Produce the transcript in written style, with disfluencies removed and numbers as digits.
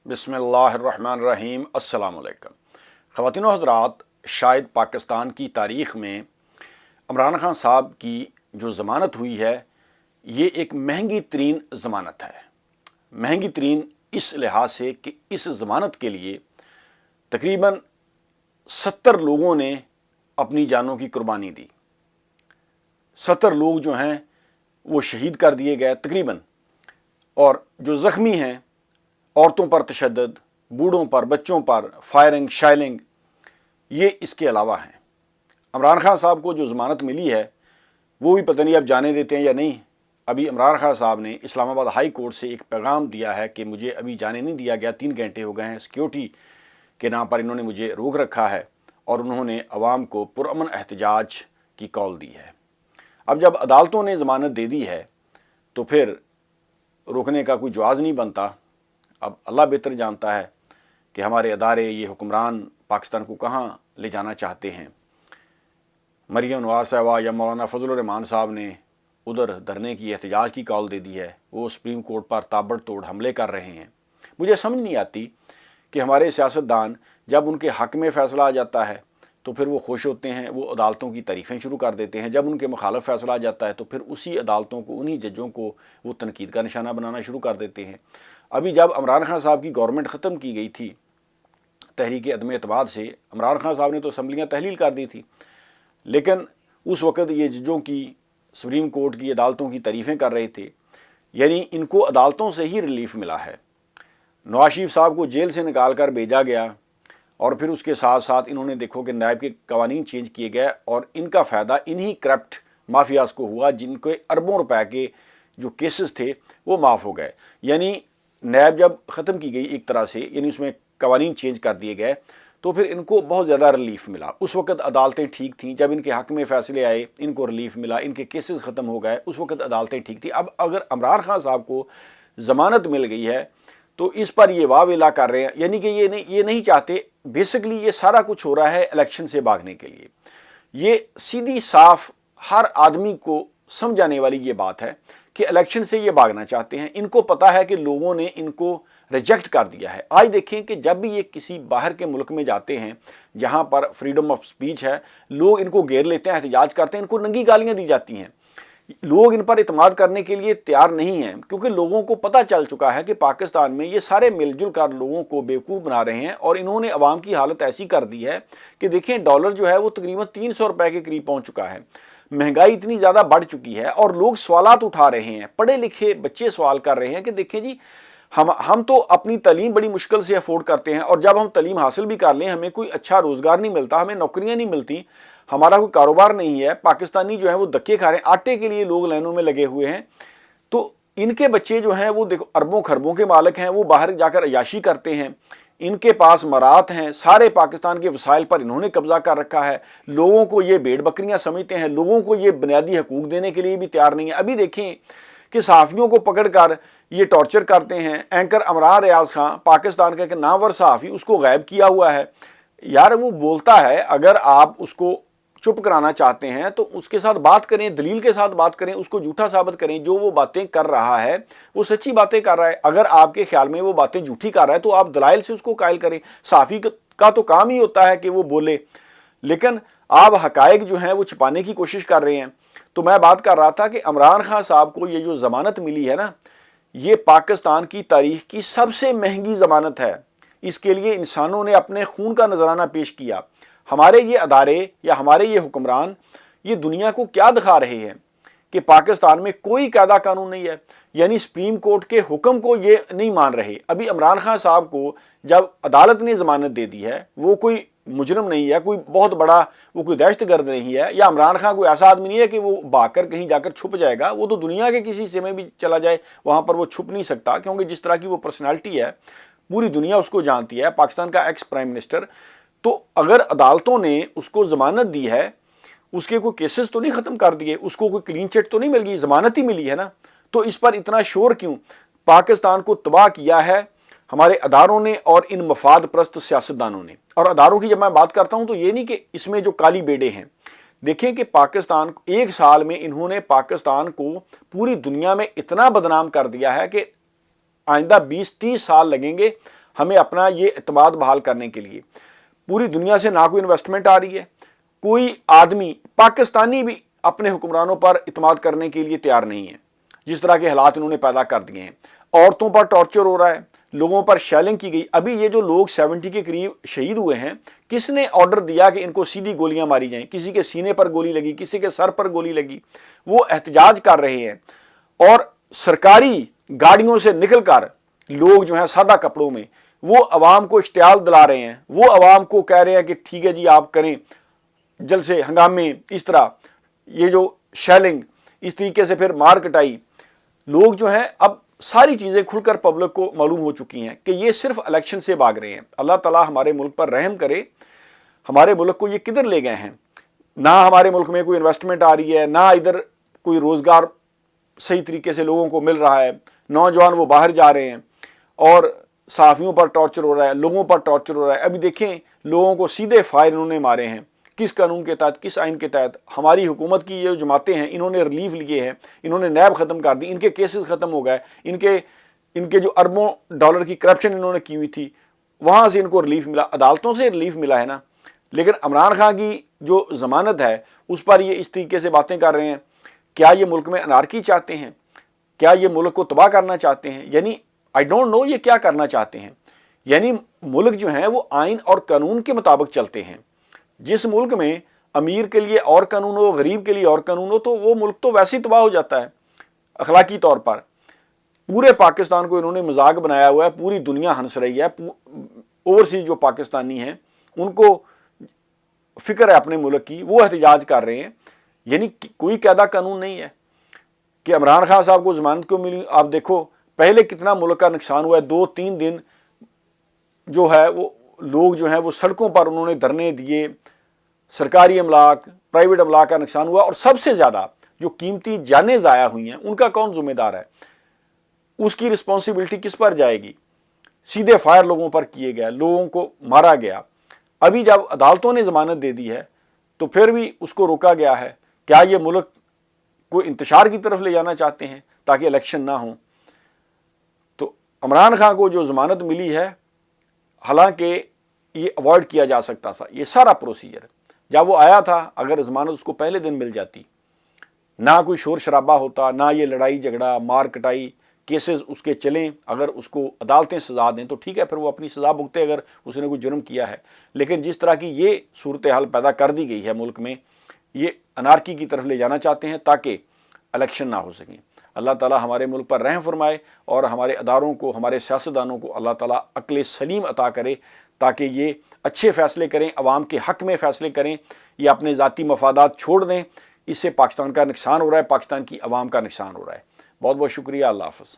बिस्मिल्लाहिर्रहमानिर्रहीम। अस्सलाम वालेकुम। ख़वातीन व हज़रात, शायद पाकिस्तान की तारीख़ में इमरान खान साहब की जो ज़मानत हुई है ये एक महंगी तरीन ज़मानत है। महंगी तरीन इस लिहाज से कि इस ज़मानत के लिए तकरीबन 70 लोगों ने अपनी जानों की कुर्बानी दी। 70 लोग जो हैं वो शहीद कर दिए गए तकरीबन, और जो ज़ख्मी हैं औरतों पर तशद्दुद, बूढ़ों पर, बच्चों पर फायरिंग शाइलिंग, ये इसके अलावा हैं। इमरान खान साहब को जो ज़मानत मिली है वो भी पता नहीं अब जाने देते हैं या नहीं। अभी इमरान खान साहब ने इस्लामाबाद हाई कोर्ट से एक पैगाम दिया है कि मुझे अभी जाने नहीं दिया गया, 3 घंटे हो गए हैं, सिक्योरिटी के नाम पर इन्होंने मुझे रोक रखा है, और उन्होंने अवाम को पुरअमन एहतजाज की कॉल दी है। अब जब अदालतों ने ज़मानत दे दी है तो फिर रोकने का कोई जवाज़ नहीं बनता। अब अल्लाह बेहतर जानता है कि हमारे अदारे, ये हुक्मरान पाकिस्तान को कहाँ ले जाना चाहते हैं। मरियम नवाज साहबा या मौलाना फजल रहमान साहब ने उधर धरने की, एहतजाज की कॉल दे दी है, वो सुप्रीम कोर्ट पर ताबड़तोड़ हमले कर रहे हैं। मुझे समझ नहीं आती कि हमारे सियासतदान जब उनके हक़ में फ़ैसला आ जाता है तो फिर वो खुश होते हैं, वो अदालतों की तारीफ़ें शुरू कर देते हैं। जब उनके मुखालिफ फ़ैसला आ जाता है तो फिर उसी अदालतों को, उन्हीं जजों को वो तनकीद का निशाना बनाना शुरू कर देते हैं। अभी जब इमरान खान साहब की गवर्नमेंट ख़त्म की गई थी तहरीक अदम एतमाद से, इमरान खान साहब ने तो असम्बलियाँ तहलील कर दी थी, लेकिन उस वक़्त ये जजों की, सुप्रीम कोर्ट की अदालतों की तारीफ़ें कर रहे थे। यानी इनको अदालतों से ही रिलीफ मिला है। नवाज शरीफ साहब को जेल से निकाल कर भेजा गया, और फिर उसके साथ साथ इन्होंने देखो कि नायब के कवानीन चेंज किए गए, और इनका फ़ायदा इन्हीं करप्ट माफियाज़ को हुआ जिनके अरबों रुपए के जो केसेस थे वो माफ़ हो गए। यानी नायब जब ख़त्म की गई एक तरह से, यानी उसमें कवानीन चेंज कर दिए गए, तो फिर इनको बहुत ज़्यादा रिलीफ मिला। उस वक़्त अदालतें ठीक थीं, जब इनके हक़ में फ़ैसले आए इनको रिलीफ मिला, इनके केसेस ख़त्म हो गए, उस वक़्त अदालतें ठीक थी। अब अगर इमरान खान साहब को ज़मानत मिल गई है तो इस पर ये वावेला कर रहे हैं, यानी कि ये नहीं चाहते। बेसिकली ये सारा कुछ हो रहा है इलेक्शन से भागने के लिए। ये सीधी साफ हर आदमी को समझ आने वाली ये बात है कि इलेक्शन से ये भागना चाहते हैं। इनको पता है कि लोगों ने इनको रिजेक्ट कर दिया है। आज देखें कि जब भी ये किसी बाहर के मुल्क में जाते हैं जहाँ पर फ्रीडम ऑफ स्पीच है, लोग इनको घेर लेते हैं, एहतजाज करते हैं, इनको नंगी गालियाँ दी जाती हैं। लोग इन पर इत्माद करने के लिए तैयार नहीं हैं, क्योंकि लोगों को पता चल चुका है कि पाकिस्तान में ये सारे मिलजुल कर लोगों को बेवकूफ़ बना रहे हैं, और इन्होंने अवाम की हालत ऐसी कर दी है कि देखें डॉलर जो है वो तकरीबन 300 रुपए के करीब पहुंच चुका है। महंगाई इतनी ज़्यादा बढ़ चुकी है, और लोग सवालात उठा रहे हैं। पढ़े लिखे बच्चे सवाल कर रहे हैं कि देखें जी, हम तो अपनी तालीम बड़ी मुश्किल से अफोर्ड करते हैं, और जब हम तालीम हासिल भी कर लें हमें कोई अच्छा रोज़गार नहीं मिलता, हमें नौकरियां नहीं मिलती, हमारा कोई कारोबार नहीं है। पाकिस्तानी जो है वो धक्के खा रहे हैं, आटे के लिए लोग लाइनों में लगे हुए हैं। तो इनके बच्चे जो हैं वो देखो अरबों खरबों के मालिक हैं, वो बाहर जाकर अयाशी करते हैं, इनके पास मरात हैं, सारे पाकिस्तान के वसाइल पर इन्होंने कब्जा कर रखा है। लोगों को ये भेड़ बकरियां समझते हैं, लोगों को ये बुनियादी हकूक देने के लिए भी तैयार नहीं है। अभी देखें कि सहाफ़ियों को पकड़कर ये टॉर्चर करते हैं। एंकर अमरान रियाज खान, पाकिस्तान का एक नामवर सहाफ़ी, उसको गायब किया हुआ है। यार वो बोलता है, अगर आप उसको चुप कराना चाहते हैं तो उसके साथ बात करें, दलील के साथ बात करें, उसको झूठा साबित करें। जो वो बातें कर रहा है वो सच्ची बातें कर रहा है। अगर आपके ख्याल में वो बातें झूठी कर रहा है तो आप दलाइल से उसको कायल करें। सहाफ़ी का तो काम ही होता है कि वो बोले, लेकिन आप हकायक जो हैं वो छुपाने की कोशिश कर रहे हैं। तो मैं बात कर रहा था कि इमरान खान साहब को ये जो ज़मानत मिली है ना, ये पाकिस्तान की तारीख की सबसे महंगी ज़मानत है। इसके लिए इंसानों ने अपने खून का नजराना पेश किया। हमारे ये अदारे या हमारे ये हुक्मरान ये दुनिया को क्या दिखा रहे हैं कि पाकिस्तान में कोई कायदा कानून नहीं है, यानी सुप्रीम कोर्ट के हुक्म को ये नहीं मान रहे। अभी इमरान खान साहब को जब अदालत ने ज़मानत दे दी है, वो कोई मुजरम नहीं है, कोई बहुत बड़ा वो कोई दहशतगर्द नहीं है, या इमरान खान कोई ऐसा आदमी नहीं है कि वो भागकर कहीं जाकर छुप जाएगा। वो तो दुनिया के किसी हिस्से में भी चला जाए वहाँ पर वो छुप नहीं सकता, क्योंकि जिस तरह की वो पर्सनैलिटी है पूरी दुनिया उसको जानती है, पाकिस्तान का एक्स प्राइम मिनिस्टर। तो अगर अदालतों ने उसको ज़मानत दी है, उसके कोई केसेस तो नहीं ख़त्म कर दिए, उसको कोई क्लीन चिट तो नहीं मिल गई, ज़मानत ही मिली है ना, तो इस पर इतना शोर क्यों? पाकिस्तान को तबाह किया है हमारे अदारों ने और इन मफाद प्रस्त सियासतदानों ने। और अदारों की जब मैं बात करता हूँ तो ये नहीं कि इसमें जो काली बेड़े हैं, देखें कि पाकिस्तान एक साल में इन्होंने पाकिस्तान को पूरी दुनिया में इतना बदनाम कर दिया है कि आइंदा 20-30 साल लगेंगे हमें अपना ये एतमाद बहाल करने के लिए पूरी दुनिया से ना कोई इन्वेस्टमेंट आ रही है, कोई आदमी पाकिस्तानी भी अपने हुक्मरानों पर इतमाद करने के लिए तैयार नहीं है। जिस तरह के हालात इन्होंने पैदा कर दिए हैं, औरतों पर टॉर्चर हो रहा है, लोगों पर शेलिंग की गई। अभी ये जो लोग 70 के करीब शहीद हुए हैं, किसने ऑर्डर दिया कि इनको सीधी गोलियां मारी जाएं? किसी के सीने पर गोली लगी, किसी के सर पर गोली लगी। वो एहतजाज कर रहे हैं और सरकारी गाड़ियों से निकलकर लोग जो हैं सादा कपड़ों में, वो अवाम को इश्तियाल दिला रहे हैं, वो अवाम को कह रहे हैं कि ठीक है जी आप करें जलसे हंगामे, इस तरह ये जो शेलिंग, इस तरीके से फिर मार कटाई। लोग जो हैं अब सारी चीज़ें खुलकर पब्लिक को मालूम हो चुकी हैं कि ये सिर्फ इलेक्शन से भाग रहे हैं। अल्लाह ताला हमारे मुल्क पर रहम करे, हमारे मुल्क को ये किधर ले गए हैं। ना हमारे मुल्क में कोई इन्वेस्टमेंट आ रही है, ना इधर कोई रोज़गार सही तरीके से लोगों को मिल रहा है, नौजवान वो बाहर जा रहे हैं और सहाफ़ियों पर टॉर्चर हो रहा है, लोगों पर टॉर्चर हो रहा है। अभी देखें लोगों को सीधे फायर इन्होंने मारे हैं, किस कानून के तहत, किस आइन के तहत? हमारी हुकूमत की ये जमातें हैं, इन्होंने रिलीफ लिए हैं, इन्होंने नैब ख़त्म कर दी, इनके केसेस ख़त्म हो गए, इनके जो अरबों डॉलर की करप्शन इन्होंने की हुई थी वहाँ से इनको रिलीफ मिला, अदालतों से रिलीफ मिला है ना। लेकिन इमरान खान की जो ज़मानत है उस पर ये इस तरीके से बातें कर रहे हैं। क्या ये मुल्क में अनारकी चाहते हैं? क्या ये मुल्क को तबाह करना चाहते हैं? यानी आई डोंट नो ये क्या करना चाहते हैं। यानी मुल्क जो है वो आइन और कानून के मुताबिक चलते हैं। जिस मुल्क में अमीर के लिए और कानून हो, गरीब के लिए और कानून हो, तो वो मुल्क तो वैसे ही तबाह हो जाता है अखलाकी तौर पर। पूरे पाकिस्तान को इन्होंने मजाक बनाया हुआ है, पूरी दुनिया हंस रही है। ओवरसीज जो पाकिस्तानी हैं उनको फिक्र है अपने मुल्क की, वो एहतजाज कर रहे हैं। यानी कोई कायदा कानून नहीं है कि इमरान खान साहब को जमानत क्यों मिली। आप देखो पहले कितना मुल्क का नुकसान हुआ है। 2-3 दिन जो है वो लोग जो हैं वो सड़कों पर उन्होंने धरने दिए, सरकारी अमलाक, प्राइवेट अमलाक का नुकसान हुआ और सबसे ज़्यादा जो कीमती जानें ज़ाया हुई हैं उनका कौन जिम्मेदार है? उसकी रिस्पॉन्सिबिलिटी किस पर जाएगी? सीधे फायर लोगों पर किए गए, लोगों को मारा गया। अभी जब अदालतों ने ज़मानत दे दी है तो फिर भी उसको रोका गया है। क्या ये मुल्क को इंतशार की तरफ ले जाना चाहते हैं ताकि इलेक्शन ना हो? तो इमरान खान को जो ज़मानत मिली है, हालांकि ये अवॉइड किया जा सकता था, ये सारा प्रोसीजर जब वो आया था, अगर ज़मानत उसको पहले दिन मिल जाती, ना कोई शोर शराबा होता, ना ये लड़ाई झगड़ा मार कटाई केसेस उसके चलें। अगर उसको अदालतें सज़ा दें तो ठीक है, फिर वो अपनी सज़ा भुगते अगर उसने कोई जुर्म किया है। लेकिन जिस तरह की ये सूरत हाल पैदा कर दी गई है मुल्क में, ये अनारकी की तरफ ले जाना चाहते हैं ताकि इलेक्शन ना हो सकें। अल्लाह ताला हमारे मुल्क पर रहम फरमाए और हमारे अदारों को, हमारे सियासतदानों को अल्लाह ताला अक्ल सलीम अता करे ताकि ये अच्छे फ़ैसले करें, अवाम के हक़ में फ़ैसले करें। ये अपने ज़ाती मफादात छोड़ दें, इससे पाकिस्तान का नुकसान हो रहा है, पाकिस्तान की अवाम का नुकसान हो रहा है। बहुत बहुत शुक्रिया। अल्लाह हाफ़िज़।